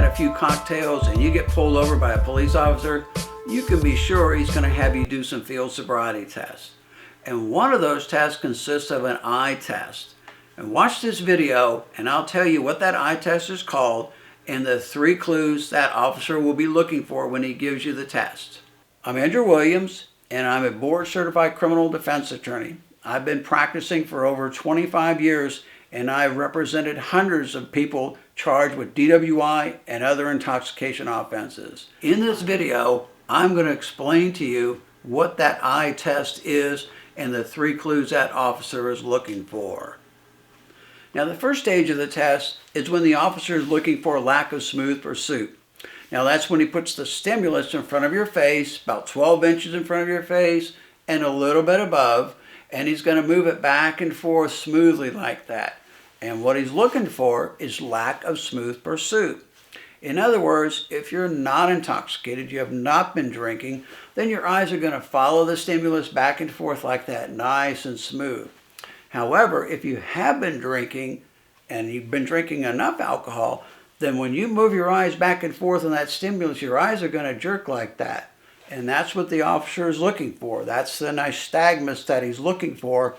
a few cocktails and you get pulled over by a police officer, you can be sure he's going to have you do some field sobriety tests. And one of those tests consists of an eye test. And watch this video and I'll tell you what that eye test is called and the 3 clues that officer will be looking for when he gives you the test. I'm Andrew Williams and I'm a board certified criminal defense attorney. I've been practicing for over 25 years and I've represented hundreds of people charged with DWI and other intoxication offenses. In this video, I'm going to explain to you what that eye test is and the 3 clues that officer is looking for. Now, the first stage of the test is when the officer is looking for a lack of smooth pursuit. Now, that's when he puts the stimulus in front of your face, about 12 inches in front of your face and a little bit above, and he's going to move it back and forth smoothly like that. And what he's looking for is lack of smooth pursuit. In other words, if you're not intoxicated, you have not been drinking, then your eyes are going to follow the stimulus back and forth like that, nice and smooth. However, if you have been drinking and you've been drinking enough alcohol, then when you move your eyes back and forth on that stimulus, your eyes are going to jerk like that. And that's what the officer is looking for. That's the nystagmus that he's looking for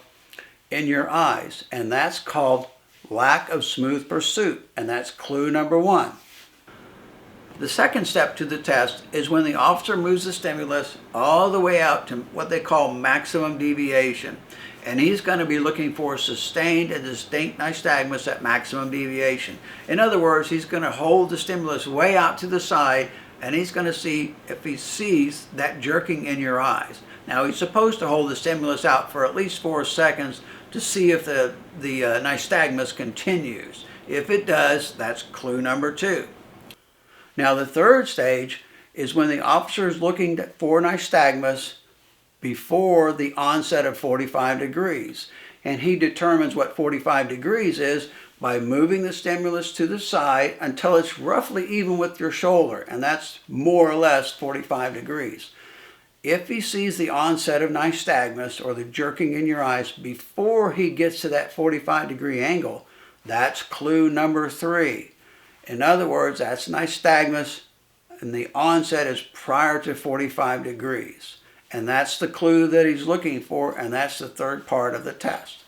in your eyes. And that's called lack of smooth pursuit. And that's clue number 1. The second step to the test is when the officer moves the stimulus all the way out to what they call maximum deviation. And he's going to be looking for sustained and distinct nystagmus at maximum deviation. In other words, he's going to hold the stimulus way out to the side and he's going to see if he sees that jerking in your eyes. Now, he's supposed to hold the stimulus out for at least 4 seconds to see if the nystagmus continues. If it does, that's clue number 2. Now, the third stage is when the officer is looking for nystagmus before the onset of 45 degrees. And he determines what 45 degrees is by moving the stimulus to the side until it's roughly even with your shoulder. And that's more or less 45 degrees. If he sees the onset of nystagmus or the jerking in your eyes before he gets to that 45 degree angle, that's clue number 3. In other words, that's nystagmus and the onset is prior to 45 degrees. And that's the clue that he's looking for, and that's the third part of the test.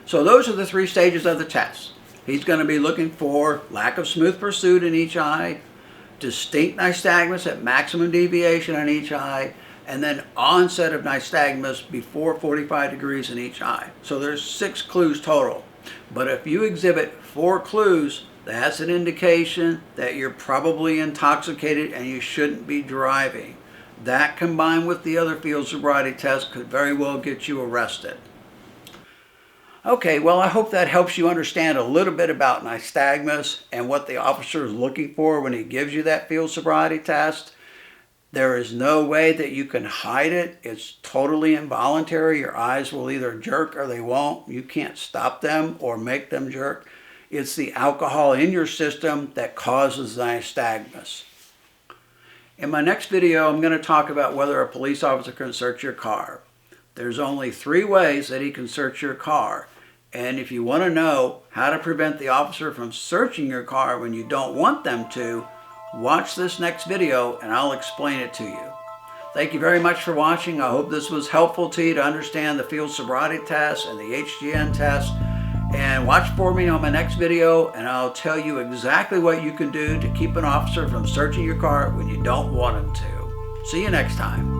So those are the 3 stages of the test. He's going to be looking for lack of smooth pursuit in each eye, distinct nystagmus at maximum deviation in each eye, and then onset of nystagmus before 45 degrees in each eye. So there's 6 clues total. But if you exhibit 4 clues, that's an indication that you're probably intoxicated and you shouldn't be driving. That combined with the other field sobriety tests could very well get you arrested. Okay, well, I hope that helps you understand a little bit about nystagmus and what the officer is looking for when he gives you that field sobriety test. There is no way that you can hide it. It's totally involuntary. Your eyes will either jerk or they won't. You can't stop them or make them jerk. It's the alcohol in your system that causes nystagmus. In my next video, I'm going to talk about whether a police officer can search your car. There's only 3 ways that he can search your car. And if you want to know how to prevent the officer from searching your car when you don't want them to, watch this next video and I'll explain it to you. Thank you very much for watching. I hope this was helpful to you to understand the field sobriety test and the HGN test. And watch for me on my next video and I'll tell you exactly what you can do to keep an officer from searching your car when you don't want him to. See you next time.